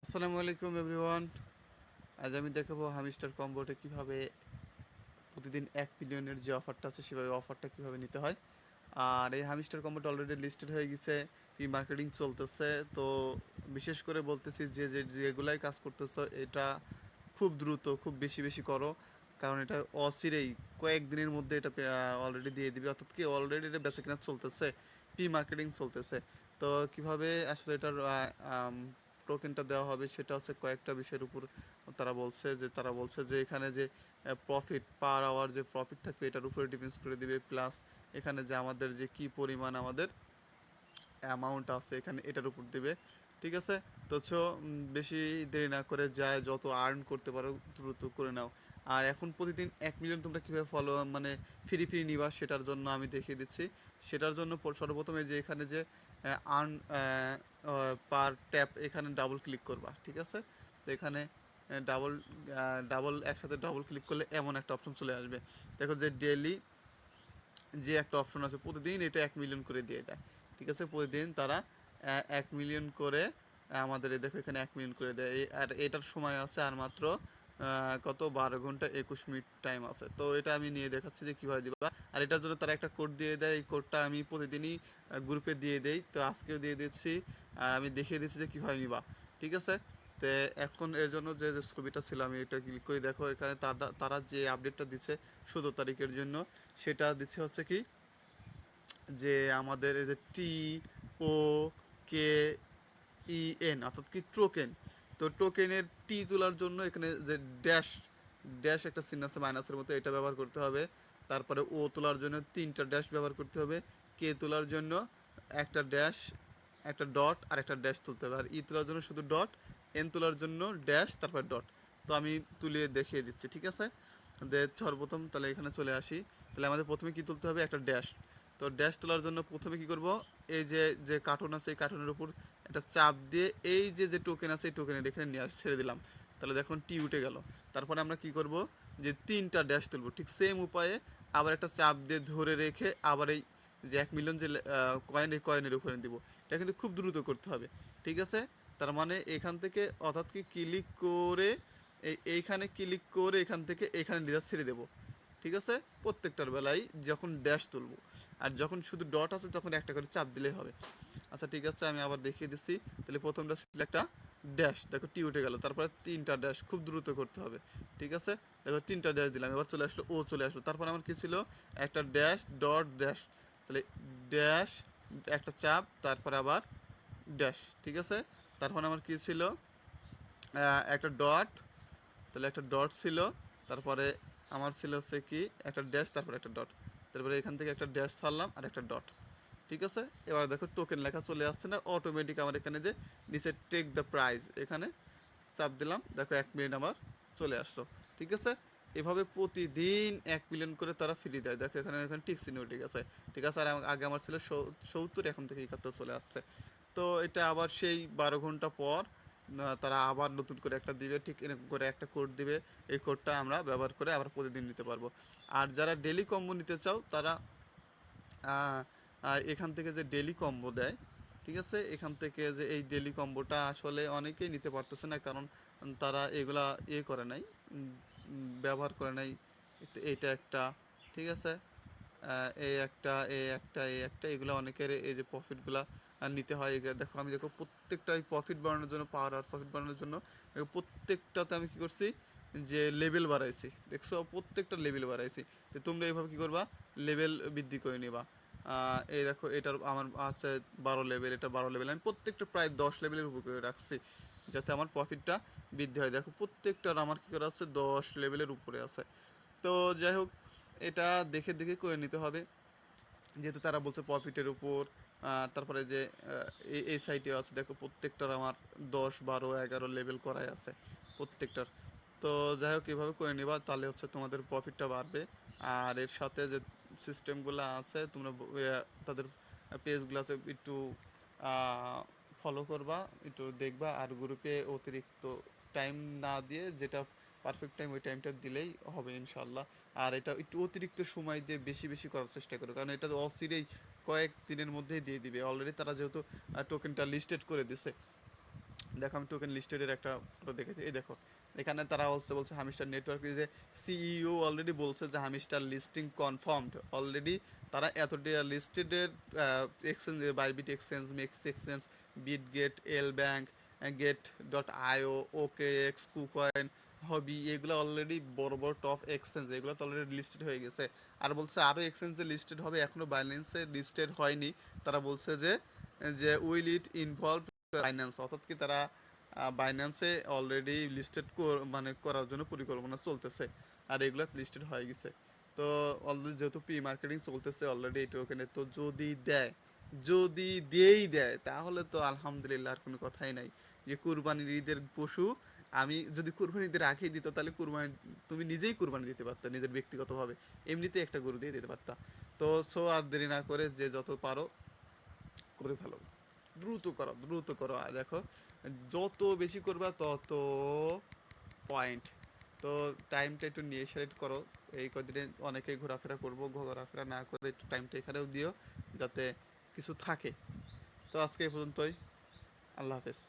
আসসালামু আলাইকুম এভরিওয়ান। আজ আমি দেখাবো হামিস্টার কম্বোতে কিভাবে প্রতিদিন 1 মিলিয়নের যে অফারটা আছে সেভাবে অফারটা কিভাবে নিতে হয়। আর এই হামিস্টার কম্বোটা অলরেডি লিস্টেড হয়ে গেছে, প্রি মার্কেটিং চলতেছে। তো বিশেষ করে বলতেছি যে যে যেগুলাই কাজ করতেছো এটা খুব দ্রুত খুব বেশি বেশি করো, কারণ এটা অচিরেই কয়েকদিনের মধ্যে এটা অলরেডি দিয়ে দিবে, অর্থাৎ কি অলরেডি এটা বেচা কেনা চলতেছে, প্রি মার্কেটিং চলতেছে। তো কিভাবে আসলে এটার টোকেনটা দেওয়া হবে সেটা হচ্ছে কয়েকটা বিষয়ের উপর তারা বলছে যে এখানে যে প্রফিট পার আওয়ার যে প্রফিট থাকবে এটার উপরে ডিপেন্ডস করে দিবে, প্লাস এখানে যে আমাদের যে কি পরিমাণ আমাদের অ্যামাউন্ট আছে এখানে এটার উপর দিবে। ঠিক আছে? তো বেশি দেরি না করে যায় যত আর্ন করতে পারো দ্রুত করে নাও। আর এখন প্রতিদিন 1 মিলিয়ন তোমরা কীভাবে ফলো মানে ফ্রি ফ্রি নিবা সেটার জন্য আমি দেখিয়ে দিচ্ছি। সেটার জন্য সর্বপ্রথমে যে এখানে যে আর্ন পার ট্যাপ এখানে ডাবল ক্লিক করবা। ঠিক আছে? তো এখানে ডাবল ডাবল একসাথে ডাবল ক্লিক করলে এমন একটা অপশন চলে আসবে। দেখো যে ডেলি যে একটা অপশন আছে, প্রতিদিন এটা 1 মিলিয়ন করে দিয়ে দেয়। ঠিক আছে? প্রতিদিন তারা 1 মিলিয়ন করে আমাদের এই দেখো এখানে 1 মিলিয়ন করে দেয়। আর এটার সময় আছে আর মাত্র কত 12 ঘন্টা 21 মিনিট টাইম আছে। তো এটা আমি নিয়ে দেখাচ্ছি যে কীভাবে দিবা। আর এটার জন্য তারা একটা কোড দিয়ে দেয়, এই কোডটা আমি প্রতিদিনই গ্রুপে দিয়ে দেই, তো আজকেও দিয়ে দিচ্ছি। আর আমি দেখিয়ে দিচ্ছি যে কীভাবে নিবা। ঠিক আছে? তো এখন এর জন্য যে যে ছবিটা ছিল আমি এটা ক্লিক করে দেখো এখানে তারা যে আপডেটটা দিচ্ছে 17 তারিখের জন্য, সেটা দিচ্ছে হচ্ছে কি যে আমাদের এই যে ও কে অর্থাৎ কি টোকেন। তো টোকেনের তোলার জন্য এখানে যে ড্যাশ ড্যাশ একটা চিহ্ন আছে মাইনাসের মতো, এটা ব্যবহার করতে হবে। তারপরে ও তোলার জন্য 3টা ড্যাশ ব্যবহার করতে হবে। কে তোলার জন্য একটা ড্যাশ, একটা ডট আর একটা ড্যাশ তুলতে হবে। আর তোলার জন্য শুধু ডট, এন তোলার জন্য ড্যাশ তারপর ডট। তো আমি তুলে দেখিয়ে দিচ্ছি। ঠিক আছে? সর্বপ্রথম তাহলে এখানে চলে আসি। তাহলে আমাদের প্রথমে কি তুলতে হবে? একটা ড্যাশ। তো ড্যাশ তোলার জন্য প্রথমে কি করব, এই যে যে কার্টুন আছে এই কার্টুনের উপর একটা চাপ দিয়ে এই যে যে টোকেন আছে এই টোকেনের এখানে নিয়ে ছেড়ে দিলাম। তাহলে দেখুন উঠে গেল। তারপরে আমরা কি করব, যে 3টা ড্যাশ তুলব ঠিক সেম উপায়ে, আবার একটা চাপ দিয়ে ধরে রেখে আবার এই যে 1 মিলিয়ন যে কয়েন এই কয়েনের উপরে দিব। এটা কিন্তু খুব দ্রুত করতে হবে। ঠিক আছে? তার মানে এখান থেকে অর্থাৎ কি ক্লিক করে এইখানে ক্লিক করে এখান থেকে এখানে লিডার ছেড়ে দেবো। ঠিক আছে? প্রত্যেকটার বেলায় যখন ড্যাশ তুলব, আর যখন শুধু ডট আছে তখন একটা করে চাপ দিলেই হবে। আচ্ছা ঠিক আছে, আমি আবার দেখিয়ে দিচ্ছি। তাহলে প্রথমটা ছিল একটা ড্যাশ, দেখো উঠে গেল। তারপরে 3টা ড্যাশ খুব দ্রুত করতে হবে। ঠিক আছে? দেখো 3টা ড্যাশ দিলাম, এবার চলে আসলো চলে আসলো। তারপর আমার কি ছিল, একটা ড্যাশ ডট ড্যাশ। তাহলে ড্যাশ একটা চাপ তারপরে আবার ড্যাশ। ঠিক আছে? তারপর আমার কি ছিল, একটা ডট, তাহলে একটা ডট ছিল। তারপরে আমার ছিল হচ্ছে কি একটা ড্যাশ তারপরে একটা ডট। তারপরে এখান থেকে একটা ড্যাশ ছাড়লাম আর একটা ডট। ঠিক আছে? এবার দেখো টোকেন লেখা চলে আসছে না অটোমেটিক, আমার এখানে যে নিচে টেক দ্য প্রাইজ এখানে চাপ দিলাম, দেখো 1 মিলিয়ন আমার চলে আসলো। ঠিক আছে? এভাবে প্রতিদিন 1 মিলিয়ন করে তারা ফ্রি দেয়। দেখো এখানে এখানে টিক চিহ্ন ঠিক আছে। ঠিক আছে? আর আগে আমার ছিল 70, এখন থেকে 71 চলে আসছে। তো এটা আবার সেই 12 ঘন্টা পর তারা আবার নতুন করে একটা দিবে, ঠিক এরকম করে একটা কোড দিবে। এই কোডটা আমরা ব্যবহার করে আবার প্রতিদিন নিতে পারবো। আর যারা ডেলি কম্বো নিতে চাও তারা এখান থেকে যে ডেলি কম্বো দেয়, ঠিক আছে, এখান থেকে যে এই ডেলি কম্বোটা আসলে অনেকেই নিতে পারতেছে না, কারণ তারা এগুলা করে নাই, ব্যবহার করে নাই। এইটা একটা, ঠিক আছে, এই একটা এগুলো অনেকের এই যে প্রফিটগুলা নিতে হয়। দেখো আমি দেখো প্রত্যেকটা এই প্রফিট বাড়ানোর জন্য, পাওয়ার আর প্রফিট বাড়ানোর জন্য প্রত্যেকটাতে আমি কী করছি, যে লেভেল বাড়াইছি। দেখছো প্রত্যেকটা লেভেল বাড়াইছি। তো তোমরা এইভাবে কী করবা, লেভেল বৃদ্ধি করে নিবা। এই দেখো এটার আমার আছে 12 লেভেল, এটা 12 লেভেল, আমি প্রত্যেকটা প্রায় 10 লেভেলের উপর করে রাখছি যাতে আমার প্রফিটটা বৃদ্ধি হয়। দেখো প্রত্যেকটার আমার কী করা আছে, 10 লেভেলের উপরে আছে। তো যাই হোক, এটা দেখে দেখে করে নিতে হবে, যেহেতু তারা বলছে প্রফিটের উপর। তারপরে যে এই সাইটে আছে দেখো প্রত্যেকটার আমার 10 12 11 লেভেল করাই আছে প্রত্যেকটার। তো যাই হোক এভাবে করে নিবা, তাহলে হচ্ছে তোমাদের প্রফিটটা বাড়বে। আর এর সাথে যে সিস্টেমগুলো আছে তোমরা তাদের পেজগুলোতে একটু ফলো করবা, একটু দেখবা। আর গ্রুপে অতিরিক্ত টাইম না দিয়ে যেটা পারফেক্ট টাইম ওই টাইমটা দিলেই হবে ইনশাল্লাহ। আর এটা একটু অতিরিক্ত সময় দিয়ে বেশি বেশি করার চেষ্টা করো, কারণ এটা অচিরেই কয়েক দিনের মধ্যেই দিয়ে দিবে। অলরেডি তারা যেহেতু টোকেনটা লিস্টেড করে দিছে, দেখো আমি টোকেন লিস্টেডের একটা ফটো দেখেছি, এই দেখো এখানে তারা বলছে হামিস্টার নেটওয়ার্ক যে সিইও অলরেডি বলছে যে হামিস্টার লিস্টিং কনফার্মড অলরেডি। তারা এতটা লিস্টেডের exchange, Bybit exchange, MEXC exchange, Bitget, LBank, Gate dot IO, OKX, KuCoin, Huobi, এগুলো অলরেডি বড় বড় টপ এক্সচেঞ্জ, এগুলো তো অলরেডি লিস্টেড হয়ে গেছে। আর বলছে আরও এক্সচেঞ্জে লিস্টেড হবে, এখনও বাইন্যান্সে লিস্টেড হয়নি। তারা বলছে যে যে উইল ইট ইনভলভ বাইন্যান্স, অর্থাৎ কি তারা বাইন্যান্সে অলরেডি লিস্টেড মানে করার জন্য পরিকল্পনা চলতেছে, আর এগুলো লিস্টেড হয়ে গেছে। তো অলরেডি যেহেতু প্রি মার্কেটিং চলতেছে অলরেডি এই টোকেনে, তো যদি দেয়, যদি দিয়েই দেয় তাহলে তো আলহামদুলিল্লাহ আর কোনো কথাই নাই। যে কুরবানির ঈদের পশু আমি যদি কুরবানি ঈদের আগেই দিত তাহলে কুরবানি তুমি নিজেই কুরবানি দিতে পারতা নিজের ব্যক্তিগতভাবে, এমনিতে একটা গরু দিয়ে দিতে পারতা। তো সো আর দেরি না করে যে যত পারো করে ফেলো, দ্রুত করো দ্রুত করো। আর দেখো যত বেশি করবা তত পয়েন্ট। তো টাইমটা একটু নিয়ে সেলেক্ট করো, এই কদিনে অনেকেই ঘোরাফেরা করবো, ঘোরাফেরা না করে একটু টাইমটা এখানেও দিও যাতে কিছু থাকে। তো আজকে এই পর্যন্তই, আল্লাহ হাফেজ।